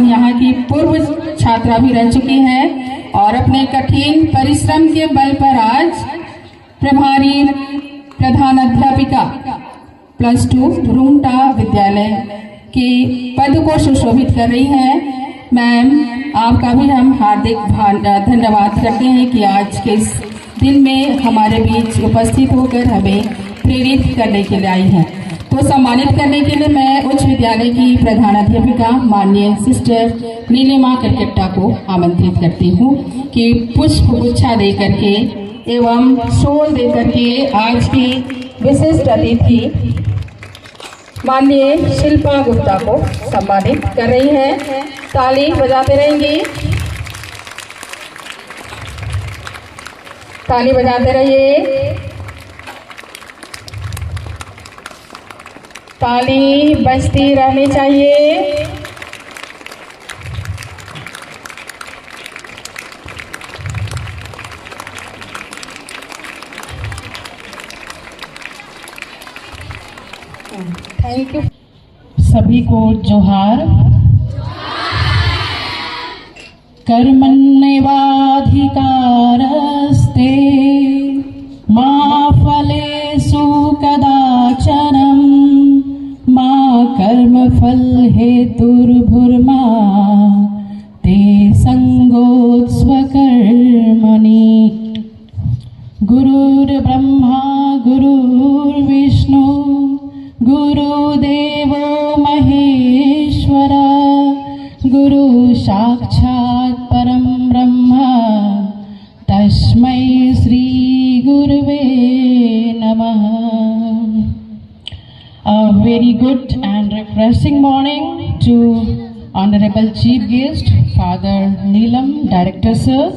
यहाँ की पूर्व छात्रा भी रह चुकी हैं और अपने कठिन परिश्रम के बल पर आज प्रभारी प्रधान अध्यापिका +2 रूंगटा विद्यालय के पद को सुशोभित कर रही हैं। मैम, आपका भी हम हार्दिक धन्यवाद करते हैं कि आज के इस दिन में हमारे बीच उपस्थित होकर हमें प्रेरित करने के लिए आई हैं। तो सम्मानित करने के लिए मैं उच्च विद्यालय की प्रधानाध्यापिका माननीय सिस्टर नीलिमा करकट्टा को आमंत्रित करती हूँ कि पुष्प गुच्छा दे करके एवं शॉल दे करके आज की विशिष्ट अतिथि माननीय शिल्पा गुप्ता को सम्मानित कर रही हैं। ताली बजाते रहेंगी, ताली बजाते रहिए, ताली बजती रहनी चाहिए। Thank you. सभी को जोहार। कर्मण्येवाधिकारस्ते मा फलेषु कदाचन मा कर्मफल हेतुर्भुर्मा ते संगोत्स्वकर्मणि। गुरुर्ब्रह्मा गुरुर्विष्णु गुरुदेवो महेश्वरा गुरु साक्षात् परम ब्रह्म तस्मै श्री गुरुवे नमः। A very good and refreshing morning to Honorable Chief Guest Father Neelam, Director Sir,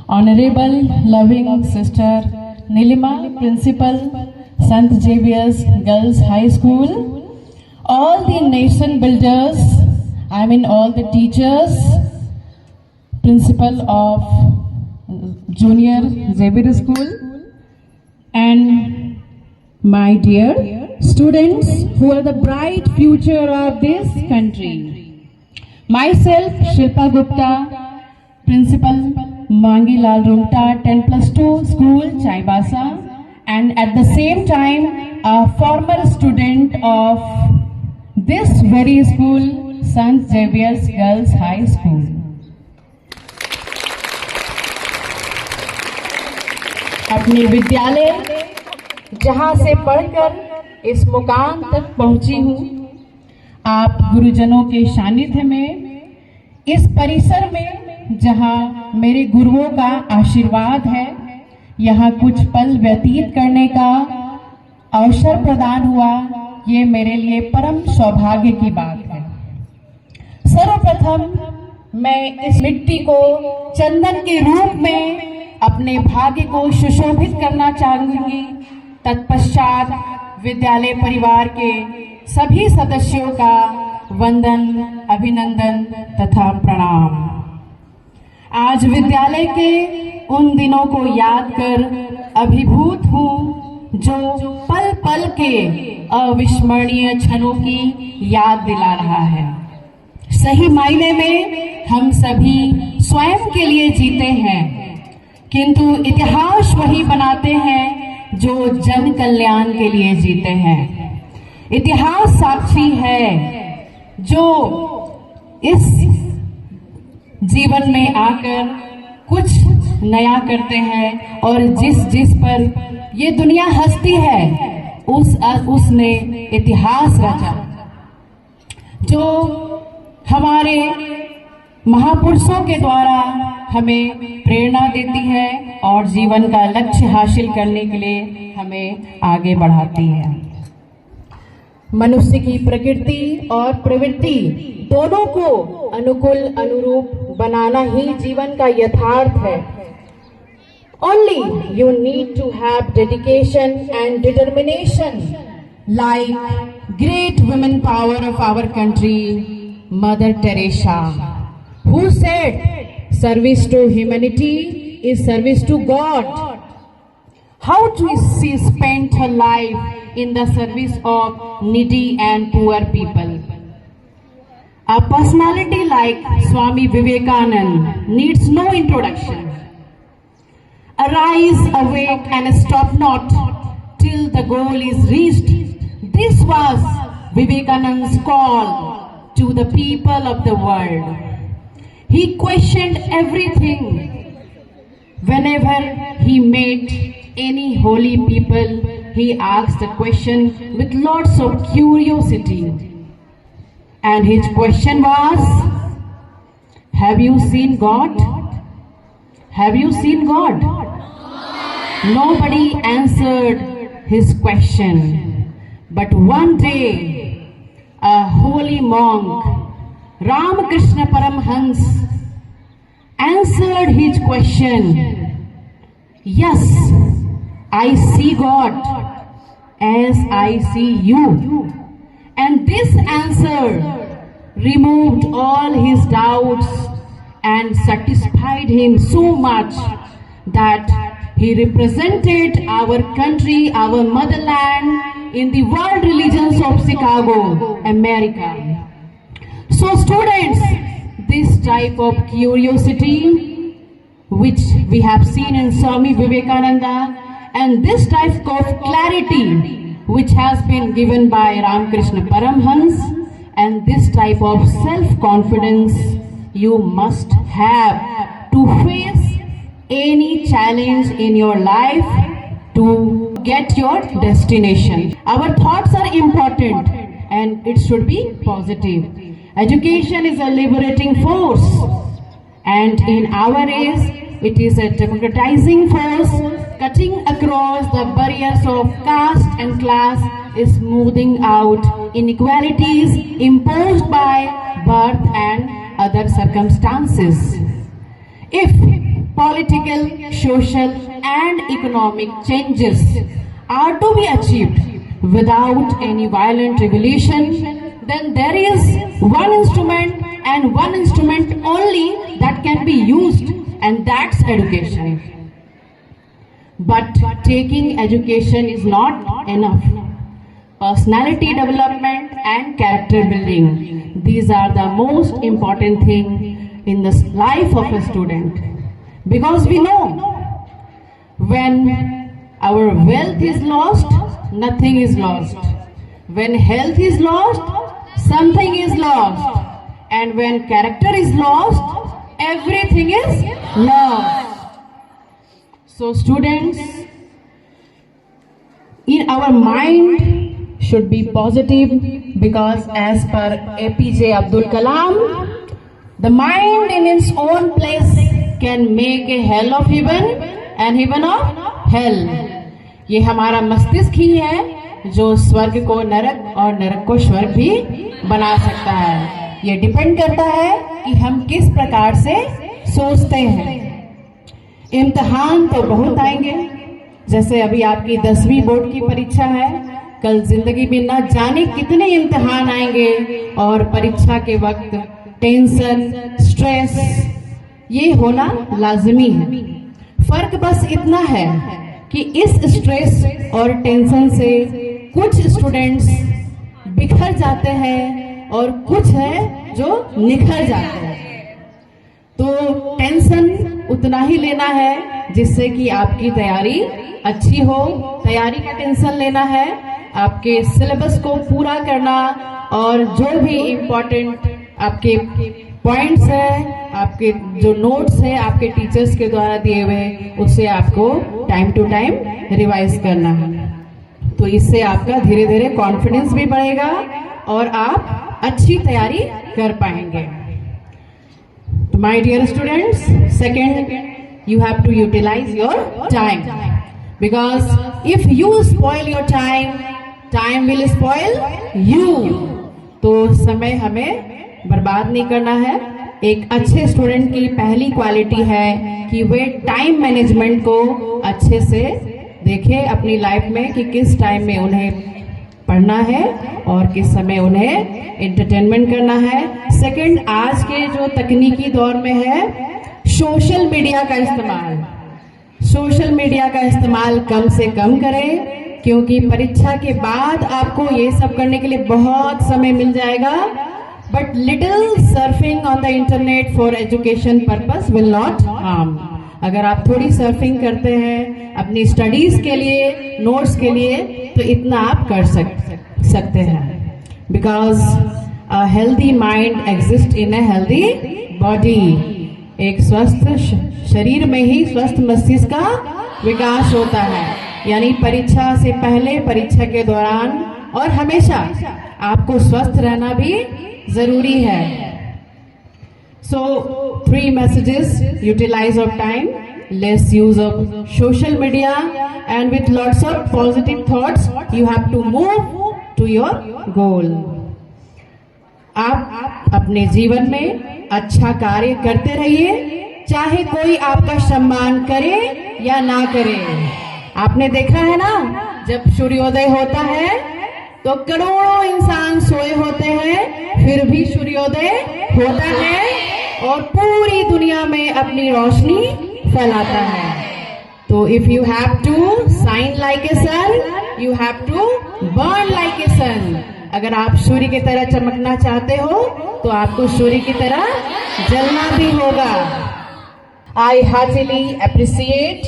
Honorable Loving Sister Nilima, Principal Sant Xavier's Girls High School, all the nation builders, all the teachers, principal of Junior Xavier School, and my dear students who are the bright future of this country. Myself, Shilpa Gupta, Principal Mangilal Rumta 10+2 School, Chaibasa, and at the same time a former student of this very school, Sant Xavier's Girls High School. अपने विद्यालय जहां से पढ़कर इस मुकाम तक पहुंची हूं, आप गुरुजनों के सानिध्य में इस परिसर में जहां मेरे गुरुओं का आशीर्वाद है, यहाँ कुछ पल व्यतीत करने का अवसर प्रदान हुआ, ये मेरे लिए परम सौभाग्य की बात है। सर्वप्रथम मैं इस मिट्टी को चंदन के रूप में अपने भाग्य को सुशोभित करना चाहूंगी। तत्पश्चात विद्यालय परिवार के सभी सदस्यों का वंदन, अभिनंदन तथा प्रणाम। आज विद्यालय के उन दिनों को याद कर अभिभूत हूँ जो पल पल के अविस्मरणीय क्षणों की याद दिला रहा है। सही मायने में हम सभी स्वयं के लिए जीते हैं, किंतु इतिहास वही बनाते हैं जो जन कल्याण के लिए जीते हैं। इतिहास साक्षी है जो इस जीवन में आकर कुछ नया करते हैं और जिस पर ये दुनिया हंसती है उसने इतिहास रचा, जो हमारे महापुरुषों के द्वारा हमें प्रेरणा देती है और जीवन का लक्ष्य हासिल करने के लिए हमें आगे बढ़ाती है। मनुष्य की प्रकृति और प्रवृत्ति दोनों को अनुकूल अनुरूप बनाना ही जीवन का यथार्थ है। Only you need to have dedication and determination like great women power of our country, Mother Teresa, who said service to humanity is service to God. How she spent her life in the service of needy and poor people. A personality like Swami Vivekananda needs no introduction. Arise, awake, and stop not till the goal is reached. This was Vivekananda's call to the people of the world. He questioned everything. Whenever he met any holy people, he asked a question with lots of curiosity. And his question was, have you seen God? Have you seen God? Nobody answered his question. But one day, a holy monk, Ramakrishna Paramhans, answered his question. Yes, I see God as I see you. And this answer removed all his doubts and satisfied him so much that he represented our country, our motherland in the world religions of Chicago, America. So students, this type of curiosity which we have seen in Swami Vivekananda and this type of clarity which has been given by Ramakrishna Paramhans and this type of self-confidence you must have to face any challenge in your life to get your destination. Our thoughts are important and it should be positive. Education is a liberating force and in our age it is a democratizing force cutting across the barriers of caste and class, smoothing out inequalities imposed by birth and other circumstances. If political, social and economic changes are to be achieved without any violent revolution, then there is one instrument and one instrument only that can be used, and that's education. But taking education is not enough. Personality development and character building, these are the most important thing in the life of a student. Because we know when our wealth is lost, nothing is lost. When health is lost, something is lost. And when character is lost, everything is lost. So students, in our mind should be positive because as per APJ Abdul Kalam, the mind in its own place can make a hell of heaven and heaven of hell. ये हमारा मस्तिष्क ही है जो स्वर्ग को नरक और नरक को स्वर्ग भी बना सकता है. ये डिपेंड करता है कि हम किस प्रकार से सोचते हैं. इम्तिहान तो बहुत आएंगे, जैसे अभी आपकी 10वीं बोर्ड की परीक्षा है, कल जिंदगी में न जाने कितने इम्तिहान आएंगे और परीक्षा के वक्त टेंशन, स्ट्रेस ये होना लाजमी है. फर्क बस इतना है कि इस स्ट्रेस और टेंशन से कुछ स्टूडेंट्स बिखर जाते हैं और कुछ है जो निखर जाते हैं. तो टेंशन उतना ही लेना है जिससे कि आपकी तैयारी अच्छी हो. तैयारी का टेंशन लेना है, आपके सिलेबस को पूरा करना और जो भी इम्पोर्टेंट आपके पॉइंट्स है, आपके जो नोट्स है आपके टीचर्स के द्वारा दिए हुए, उससे आपको टाइम टू टाइम रिवाइज करना है. तो इससे आपका धीरे धीरे कॉन्फिडेंस भी बढ़ेगा और आप अच्छी तैयारी कर पाएंगे. My dear students, second, you have to utilize your time, because if you spoil your time, time will spoil you. तो समय हमें बर्बाद नहीं करना है. एक अच्छे स्टूडेंट की पहली क्वालिटी है कि वे टाइम मैनेजमेंट को अच्छे से देखें अपनी लाइफ में कि किस टाइम में उन्हें पढ़ना है और किस समय उन्हें एंटरटेनमेंट करना है. सेकंड, आज के जो तकनीकी दौर में है सोशल मीडिया का इस्तेमाल, सोशल मीडिया का इस्तेमाल कम से कम करें, क्योंकि परीक्षा के बाद आपको ये सब करने के लिए बहुत समय मिल जाएगा. but little surfing on the internet for education purpose will not harm. अगर आप थोड़ी सर्फिंग करते हैं अपनी स्टडीज के लिए, नोट्स के लिए, तो इतना आप कर सकते हैं. Because a healthy mind exist in a healthy body. एक स्वस्थ शरीर में ही स्वस्थ मस्तिष्क का विकास होता है. यानी परीक्षा से पहले, परीक्षा के दौरान और हमेशा आपको स्वस्थ रहना भी जरूरी है. So 3 messages: utilize of time, less use of social media, and with lots of positive thoughts you have to move to your goal. आप अपने जीवन में अच्छा कार्य करते रहिए, चाहे कोई आपका सम्मान करे या ना करे. आपने देखा है ना, जब सूर्योदय होता है तो करोड़ों इंसान सोए होते हैं, फिर भी सूर्योदय होता है और पूरी दुनिया में अपनी रोशनी फैलाता है. तो if you have to shine like a sun, you have to burn like a sun. अगर आप सूर्य की तरह चमकना चाहते हो तो आपको सूर्य की तरह जलना भी होगा. I heartily appreciate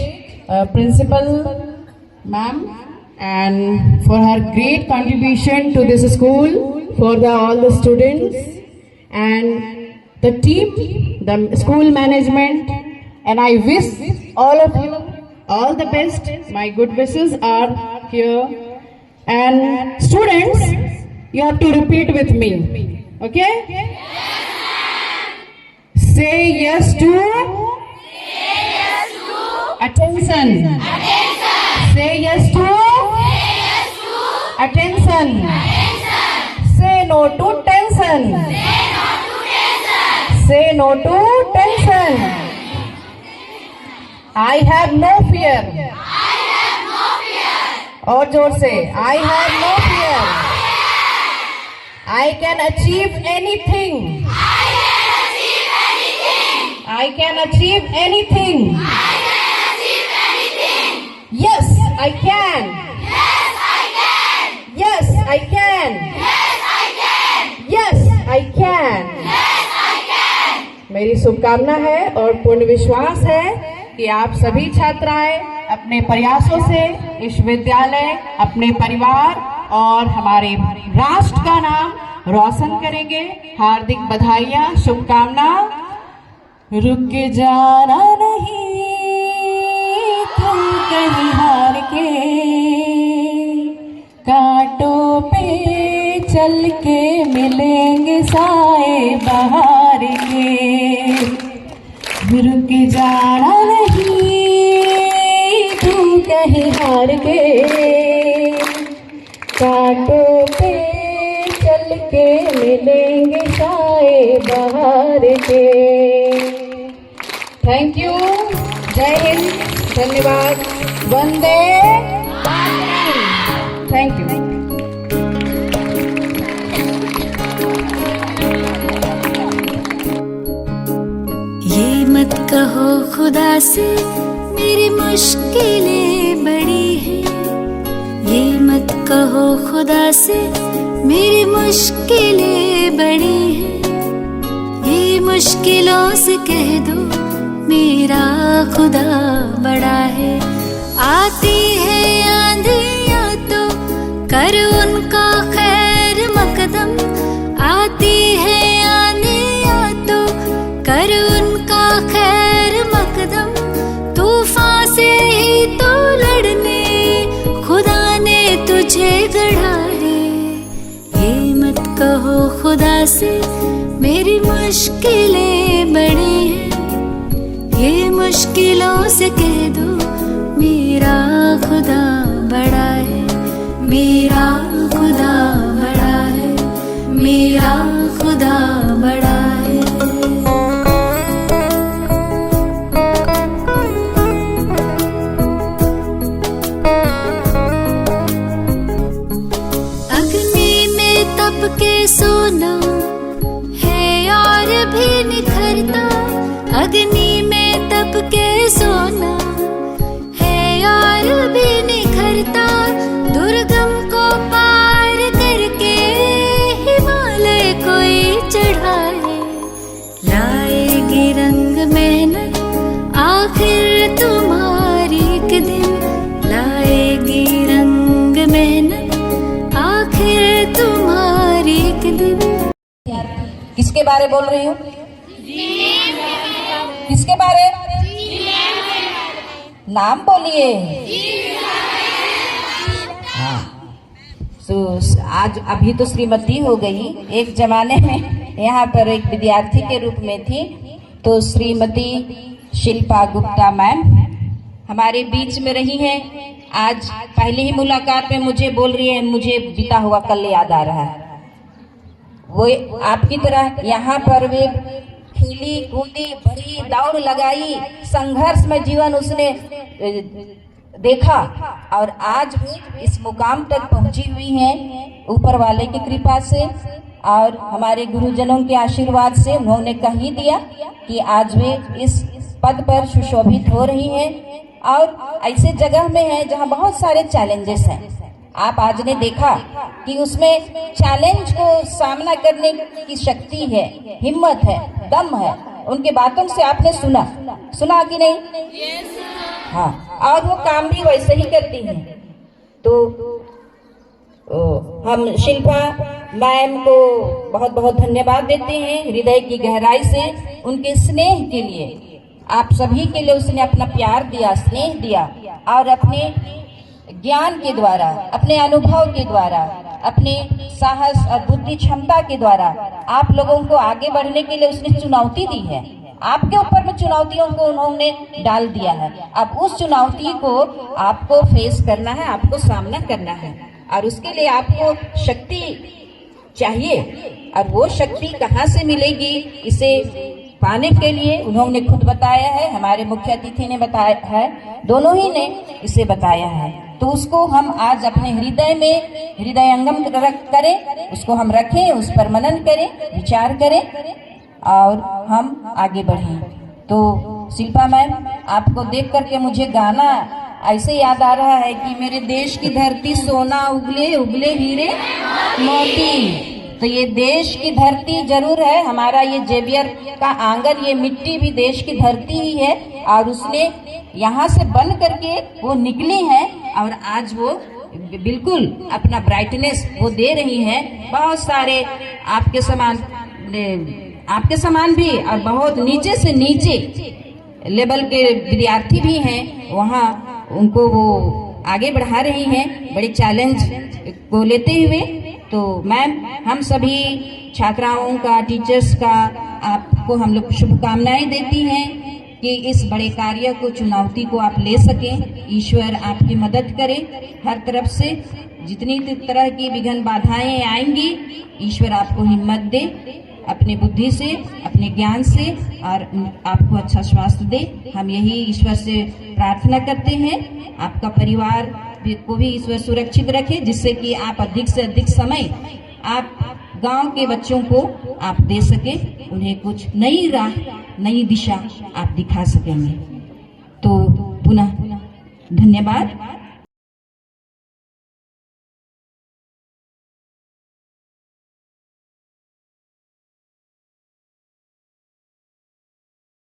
Principal Ma'am and for her great contribution to this school, for all the students and the team, the school management, and I wish all of you all the best. My good wishes are here. And students, you have to repeat with me, okay? Say yes to attention. Say yes to attention. Say no to tension. Say no to tension. I have no fear. और जोर से, I have no fear. I can achieve anything. I can achieve anything. Yes, I can. Yes, I can. Yes, I can. मेरी शुभकामना है और पूर्ण विश्वास है कि आप सभी छात्राएं अपने प्रयासों से इस विद्यालय, अपने परिवार और हमारे राष्ट्र का नाम रोशन करेंगे. हार्दिक बधाइयां, शुभकामना. रुक जाना नहीं तुम कहीं हार के, कांटों पे चल के मिलेंगे साए बहार के. रुक जाना नहीं तुम कहीं हार के, कांटों पे चल के मिलेंगे साए बहार के. Thank you. जय हिंद. धन्यवाद. वंदे मातरम. Thank you. ये मत कहो खुदा से मेरी मुश्किलें बड़ी हैं. ये मत कहो खुदा से मेरी मुश्किलें बड़ी हैं. ये मुश्किलों से कह दो मेरा खुदा बड़ा है. आती है आंधियाँ तो कर उनका खैर मकदम. आती है आंधियाँ तो कर उनका खैर मकदम. तूफान से ही तो लड़ने खुदा ने तुझे गढ़ा है. ये मत कहो खुदा से मेरी मुश्किलें बड़ी हैं. ये मुश्किलों से कह दो मेरा खुदा बड़ा है. मेरा खुदा बड़ा है. मेरा खुदा बड़ा है. अग्नि में तप के सोना है और भी निखरता. अग्नि में तप के सोना है और भी निखरता. दुर्गम को पार करके हिमालय कोई बारे बोल रही हूँ? किसके बारे? नाम बोलिए। हाँ, तो आज अभी तो श्रीमती हो गई, एक जमाने में यहाँ पर एक विद्यार्थी के रूप में थी। तो श्रीमती शिल्पा गुप्ता मैम हमारे बीच में रही हैं। आज पहली ही मुलाकात में मुझे बोल रही है मुझे बीता हुआ कल याद आ रहा है। वो आपकी तरह यहाँ पर वे खेली कूदी, बड़ी दौड़ लगाई, संघर्ष में जीवन उसने देखा और आज भी इस मुकाम तक पहुंची हुई हैं ऊपर वाले की कृपा से और हमारे गुरुजनों के आशीर्वाद से। उन्होंने कह ही दिया कि आज वे इस पद पर सुशोभित हो रही हैं और ऐसे जगह में है जहां बहुत सारे चैलेंजेस हैं। आप आज ने देखा कि उसमें चैलेंज को सामना करने की शक्ति है, हिम्मत है, दम है। उनके बातों से आपने सुना कि नहीं? हाँ, और वो काम भी वैसे ही करती हैं। तो हम शिल्पा मैम को बहुत बहुत धन्यवाद देते हैं हृदय की गहराई से, उनके स्नेह के लिए। आप सभी के लिए उसने अपना प्यार दिया, स्नेह दिया और अपने ज्ञान के द्वारा, अपने अनुभव के द्वारा, अपने साहस और बुद्धि क्षमता के द्वारा आप लोगों को आगे बढ़ने के लिए उसने चुनौती दी है। आपके ऊपर में चुनौतियों को उन्होंने डाल दिया है। अब उस चुनौती को आपको फेस करना है, आपको सामना करना है और उसके लिए आपको शक्ति चाहिए। और वो शक्ति कहाँ से मिलेगी, इसे पाने के लिए उन्होंने खुद बताया है, हमारे मुख्य अतिथि ने बताया है, दोनों ही ने इसे बताया है। तो उसको हम आज अपने हृदय में हृदयंगम करें, उसको हम रखें, उस पर मनन करें, विचार करें और हम आगे बढ़ें। तो शिल्पा मैम, आपको देख करके मुझे गाना ऐसे याद आ रहा है कि मेरे देश की धरती सोना उगले उगले हीरे मोती। तो ये देश की धरती जरूर है, हमारा ये जेवियर का आंगन, ये मिट्टी भी देश की धरती ही है और उसने यहाँ से बन करके वो निकली है और आज वो बिल्कुल अपना ब्राइटनेस वो दे रही है। बहुत सारे आपके समान भी और बहुत नीचे से नीचे लेवल के विद्यार्थी भी हैं, वहाँ उनको वो आगे बढ़ा रही हैं बड़े चैलेंज को लेते हुए। तो मैम, हम सभी छात्राओं का, टीचर्स का आपको हम लोग शुभकामनाएं देती हैं कि इस बड़े कार्य को, चुनौती को आप ले सकें। ईश्वर आपकी मदद करे हर तरफ से। जितनी तरह की विघ्न बाधाएं आएंगी, ईश्वर आपको हिम्मत दे, अपने बुद्धि से, अपने ज्ञान से और आपको अच्छा स्वास्थ्य दे। हम यही ईश्वर से प्रार्थना करते हैं। आपका परिवार को भी ईश्वर सुरक्षित रखे, जिससे कि आप अधिक से अधिक समय आप गांव के बच्चों को आप दे सके, उन्हें कुछ नई राह, नई दिशा आप दिखा सकेंगे। तो पुनः धन्यवाद।